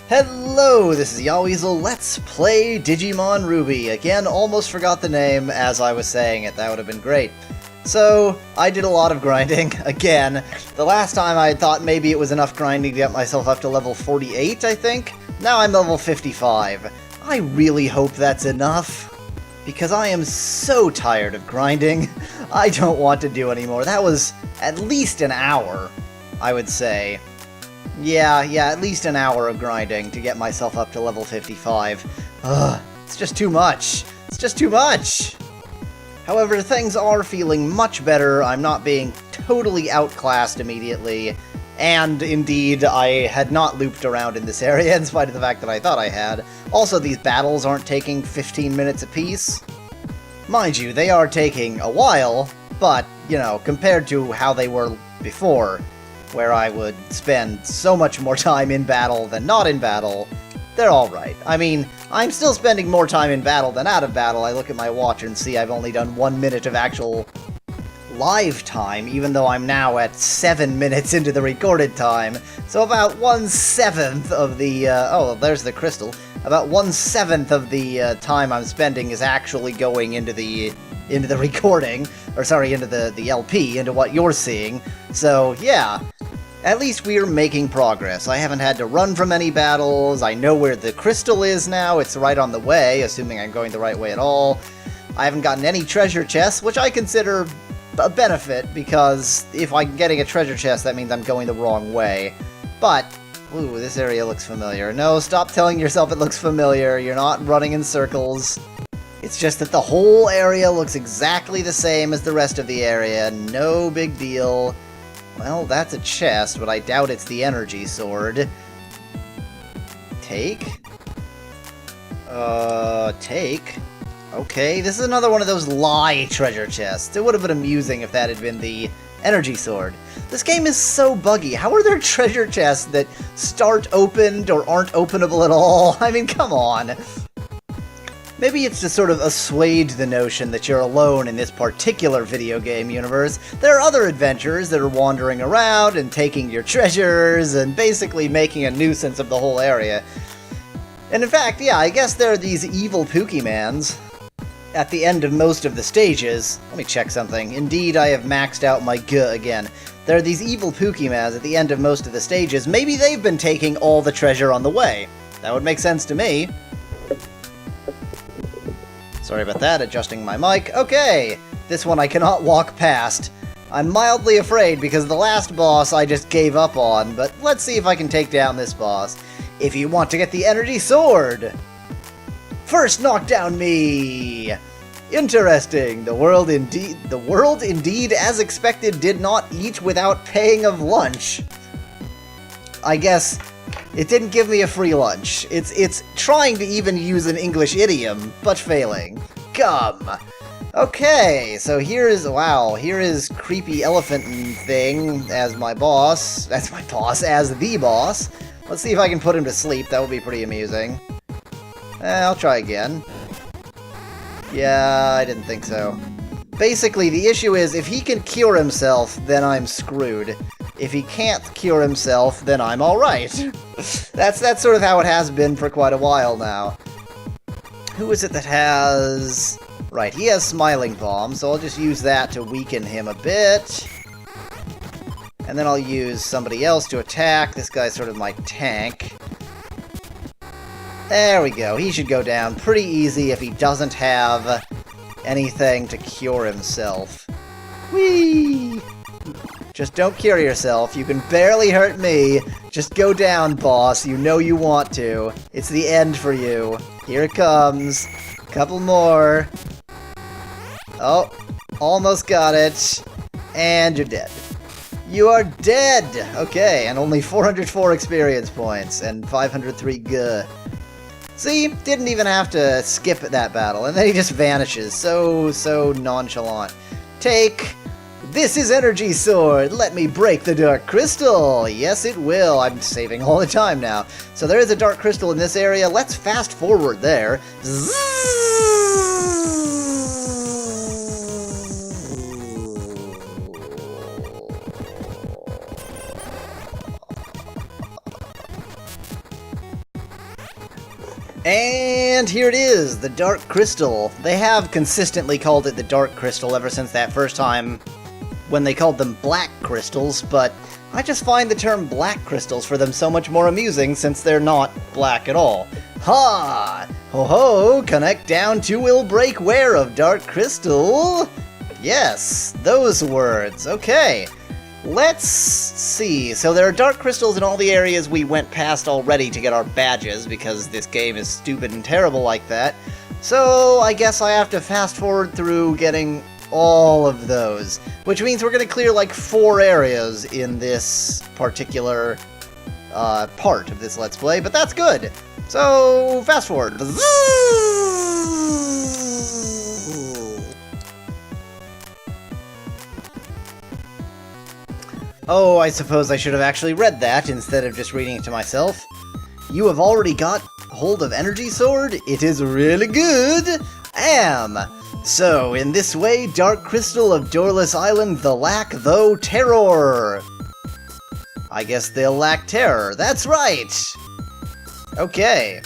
Hello, this is Yahweasel. Let's play Digimon Ruby. Again, almost forgot the name as I was saying it. That would have been great. So, I did a lot of grinding, again. The last time I thought maybe it was enough grinding to get myself up to level 48, I think. Now I'm level 55. I really hope that's enough, because I am so tired of grinding. I don't want to do anymore. That was at least an hour, I would say. Yeah, at least an hour of grinding to get myself up to level 55. Ugh, it's just too much. It's just too much! However, things are feeling much better. I'm not being totally outclassed immediately. And, indeed, I had not looped around in this area, in spite of the fact that I thought I had. Also, these battles aren't taking 15 minutes apiece. Mind you, they are taking a while, but, you know, compared to how they were before, where I would spend so much more time in battle than not in battle, they're alright. I mean, I'm still spending more time in battle than out of battle. I look at my watch and see I've only done 1 minute of actual live time, even though I'm now at 7 minutes into the recorded time. So about 1/7 of the, oh, there's the crystal. About 1/7 of the time I'm spending is actually going into the recording, or sorry, into the LP, into what you're seeing. So, yeah. At least we're making progress. I haven't had to run from any battles. I know where the crystal is now. It's right on the way, assuming I'm going the right way at all. I haven't gotten any treasure chests, which I consider a benefit, because if I'm getting a treasure chest, that means I'm going the wrong way. But, ooh, this area looks familiar. No, stop telling yourself it looks familiar. You're not running in circles. It's just that the whole area looks exactly the same as the rest of the area. No big deal. Well, that's a chest, but I doubt it's the energy sword. Take? Take? Okay, this is another one of those lie treasure chests. It would have been amusing if that had been the energy sword. This game is so buggy. How are there treasure chests that start opened or aren't openable at all? I mean, come on. Maybe it's to sort of assuage the notion that you're alone in this particular video game universe. There are other adventurers that are wandering around and taking your treasures and basically making a nuisance of the whole area. And in fact, yeah, I guess there are these evil pookiemans at the end of most of the stages. Let me check something. Indeed, I have maxed out my G again. There are these evil pookiemans at the end of most of the stages. Maybe they've been taking all the treasure on the way. That would make sense to me. Sorry about that, adjusting my mic. Okay, this one I cannot walk past. I'm mildly afraid because the last boss I just gave up on, but let's see if I can take down this boss. If you want to get the energy sword! First knock down me! Interesting, the world indeed as expected did not eat without paying of lunch. I guess it didn't give me a free lunch. It's trying to even use an English idiom, but failing. Come! Okay, so here is creepy elephant thing as my boss. That's my boss, as the boss. Let's see if I can put him to sleep. That would be pretty amusing. I'll try again. Yeah, I didn't think so. Basically, the issue is, if he can cure himself, then I'm screwed. If he can't cure himself, then I'm alright. That's sort of how it has been for quite a while now. Who is it that has... Right, he has Smiling Bomb, so I'll just use that to weaken him a bit. And then I'll use somebody else to attack. This guy's sort of my tank. There we go. He should go down pretty easy if he doesn't have anything to cure himself. Whee! Just don't cure yourself. You can barely hurt me. Just go down, boss. You know you want to. It's the end for you. Here it comes. Couple more. Oh, almost got it. And you're dead. You are dead! Okay, and only 404 experience points, and 503 G. See? Didn't even have to skip that battle, and then he just vanishes. So nonchalant. Take... This is Energy Sword! Let me break the Dark Crystal! Yes, it will. I'm saving all the time now. So there is a Dark Crystal in this area. Let's fast forward there. And here it is, the Dark Crystal. They have consistently called it the Dark Crystal ever since that first time when they called them Black Crystals, but I just find the term Black Crystals for them so much more amusing since they're not black at all. Ha! Ho ho! Connect down to will break wear of Dark Crystal. Yes, those words. Okay. Let's see. So there are dark crystals in all the areas we went past already to get our badges, because this game is stupid and terrible like that. So I guess I have to fast forward through getting all of those, which means we're going to clear like 4 areas in this particular part of this Let's Play, but that's good. So fast forward. Oh, I suppose I should have actually read that instead of just reading it to myself. You have already got hold of Energy Sword? It is really good! So, in this way, Dark Crystal of Doorless Island, the lack though terror! I guess they'll lack terror, that's right! Okay.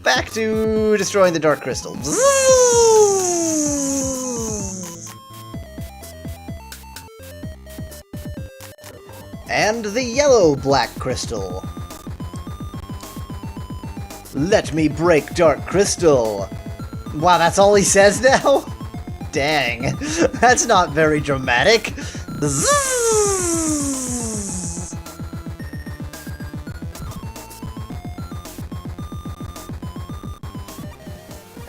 Back to destroying the Dark Crystal. And the yellow Black Crystal. Let me break Dark Crystal. Wow, that's all he says now? Dang, that's not very dramatic.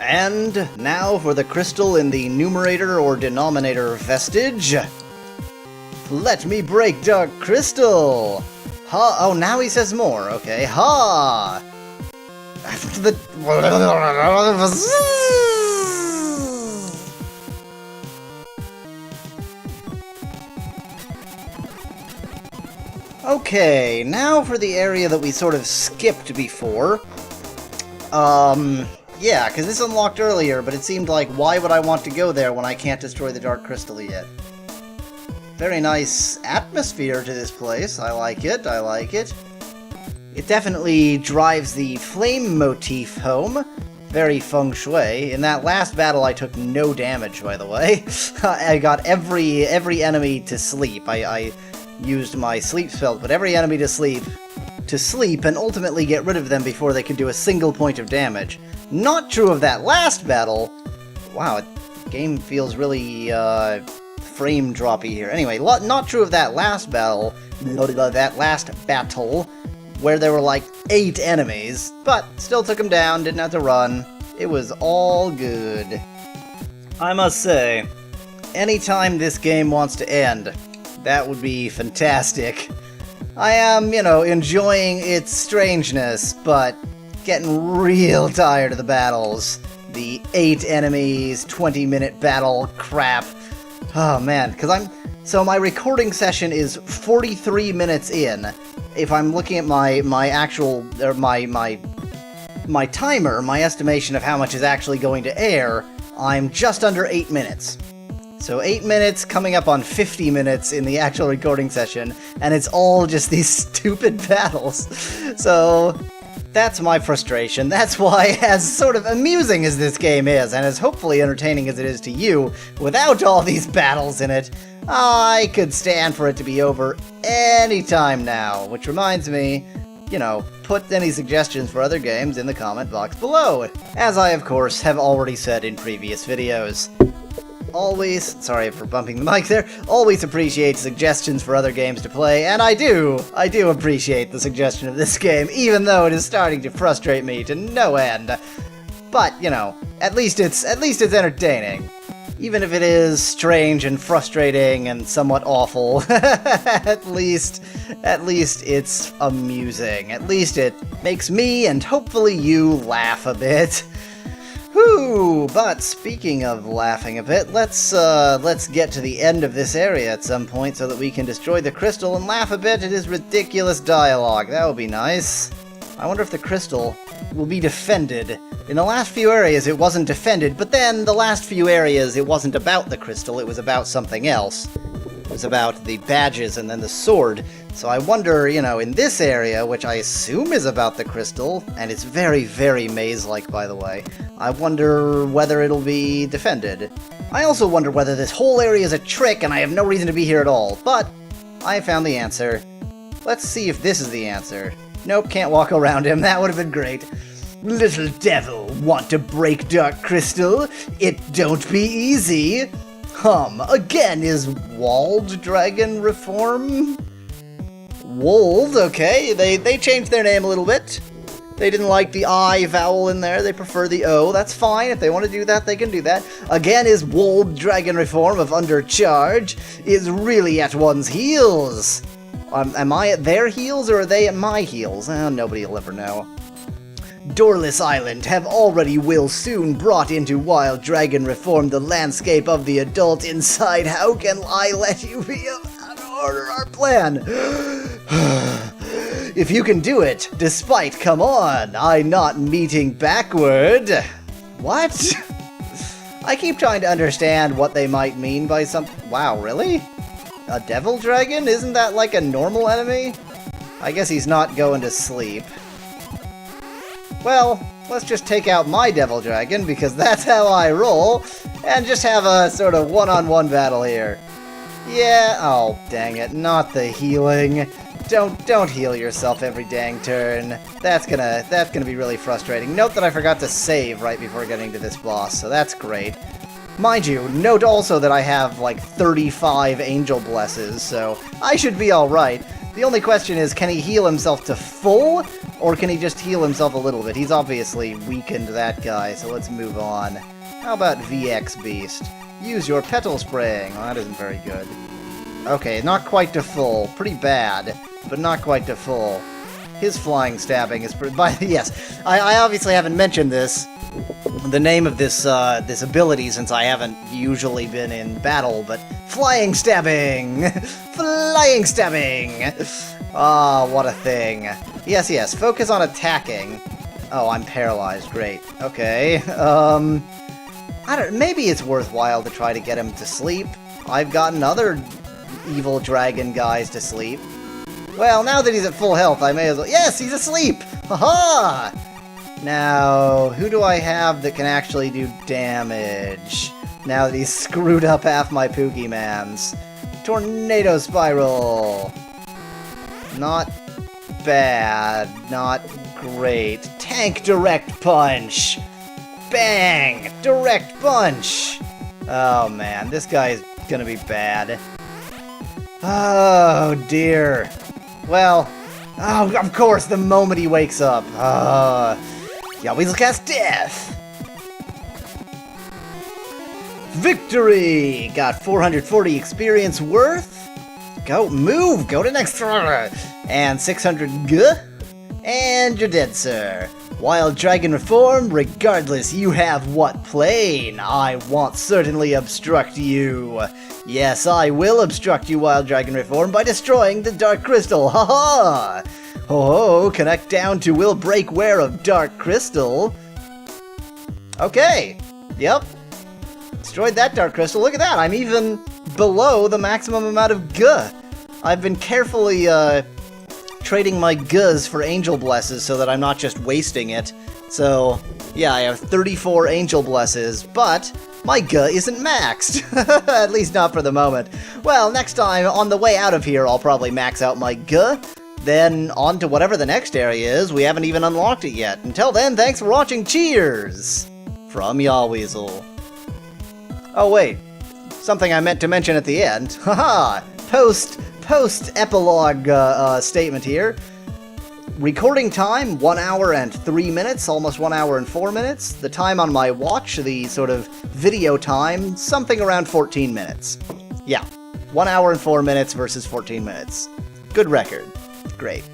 And now for the crystal in the numerator or denominator vestige. Let me break Dark Crystal! Ha! Oh, now he says more. Okay, ha! Okay, now for the area that we sort of skipped before. Yeah, because this unlocked earlier, but it seemed like, why would I want to go there when I can't destroy the Dark Crystal yet? Very nice atmosphere to this place. I like it, I like it. It definitely drives the flame motif home. Very feng shui. In that last battle I took no damage, by the way. I got every enemy to sleep. I used my sleep spell, but every enemy to sleep and ultimately get rid of them before they could do a single point of damage. Not true of that last battle. Wow, the game feels really, frame droppy here. Anyway, not true of that last battle, where there were like 8 enemies, but still took them down, didn't have to run. It was all good. I must say, anytime this game wants to end, that would be fantastic. I am, enjoying its strangeness, but getting real tired of the battles. The 8 enemies, 20-minute battle crap. Oh man, because so my recording session is 43 minutes in. If I'm looking at my actual, or my timer, my estimation of how much is actually going to air, I'm just under 8 minutes. So 8 minutes coming up on 50 minutes in the actual recording session, and it's all just these stupid battles. So that's my frustration. That's why, as sort of amusing as this game is, and as hopefully entertaining as it is to you, without all these battles in it, I could stand for it to be over any time now. Which reminds me, put any suggestions for other games in the comment box below, as I of course have already said in previous videos. Always, sorry for bumping the mic there, always appreciate suggestions for other games to play, and I do appreciate the suggestion of this game, even though it is starting to frustrate me to no end. But, at least it's entertaining. Even if it is strange and frustrating and somewhat awful, at least it's amusing. At least it makes me and hopefully you laugh a bit. Whew, but speaking of laughing a bit, let's get to the end of this area at some point so that we can destroy the crystal and laugh a bit at his ridiculous dialogue. That would be nice. I wonder if the crystal will be defended. In the last few areas it wasn't defended, but then the last few areas it wasn't about the crystal, it was about something else. It was about the badges and then the sword. So I wonder, you know, in this area, which I assume is about the crystal, and it's very, very maze-like, by the way, I wonder whether it'll be defended. I also wonder whether this whole area is a trick and I have no reason to be here at all, but I found the answer. Let's see if this is the answer. Nope, can't walk around him. That would have been great. Little devil, want to break Dark Crystal? It don't be easy. Again is Walled Dragon Reform? Wold, okay, they changed their name a little bit. They didn't like the I vowel in there, they prefer the O. That's fine, if they want to do that, they can do that. Again is Wold Dragon Reform of Undercharge, is really at one's heels. Am I at their heels, or are they at my heels? Nobody will ever know. Doorless Island have already will soon brought into Wild Dragon Reform the landscape of the adult inside. How can I let you be order our plan? If you can do it, despite, come on, I not meeting backward. What? I keep trying to understand what they might mean by some... Wow, really? A devil dragon? Isn't that like a normal enemy? I guess he's not going to sleep. Well, let's just take out my devil dragon, because that's how I roll, and just have a sort of one-on-one battle here. Yeah, oh, dang it, not the healing. Don't heal yourself every dang turn. That's gonna be really frustrating. Note that I forgot to save right before getting to this boss, so that's great. Mind you, note also that I have like 35 angel blesses, so I should be alright. The only question is, can he heal himself to full, or can he just heal himself a little bit? He's obviously weakened that guy, so let's move on. How about VX Beast? Use your petal spraying. Oh, that isn't very good. Okay, not quite to full. Pretty bad, but not quite to full. His flying stabbing is pretty... Yes, I obviously haven't mentioned this. The name of this this ability, since I haven't usually been in battle, but flying stabbing! Flying stabbing! Ah, what a thing. Yes, focus on attacking. Oh, I'm paralyzed, great. Okay, maybe it's worthwhile to try to get him to sleep. I've gotten other evil dragon guys to sleep. Well, now that he's at full health, I may as well... Yes, he's asleep! Haha! Now, who do I have that can actually do damage? Now that he's screwed up half my pookiemans. Tornado Spiral! Not bad. Not great. Tank Direct Punch! Bang! Direct Punch! Oh man, this guy is gonna be bad. Oh dear. Well, oh, of course, the moment he wakes up. Yahweasel cast Death! Victory! Got 440 experience worth. Go to next turn. And 600 G. And you're dead, sir. Wild Dragon Reform, regardless you have what plane, I won't certainly obstruct you. Yes, I will obstruct you, Wild Dragon Reform, by destroying the Dark Crystal. Ha-ha! Ho-ho, connect down to will break wear of Dark Crystal. Okay, yep. Destroyed that Dark Crystal. Look at that, I'm even below the maximum amount of G. I've been carefully, trading my Gs for Angel Blesses so that I'm not just wasting it. So, yeah, I have 34 Angel Blesses, but my G isn't maxed. At least not for the moment. Well, next time, on the way out of here, I'll probably max out my G. Then, on to whatever the next area is. We haven't even unlocked it yet. Until then, thanks for watching. Cheers! From Yahweasel. Oh, wait. Something I meant to mention at the end. Haha! Post-epilogue statement here. Recording time, 1 hour and 3 minutes, almost 1 hour and 4 minutes. The time on my watch, the sort of video time, something around 14 minutes. Yeah, 1 hour and 4 minutes versus 14 minutes. Good record. Great.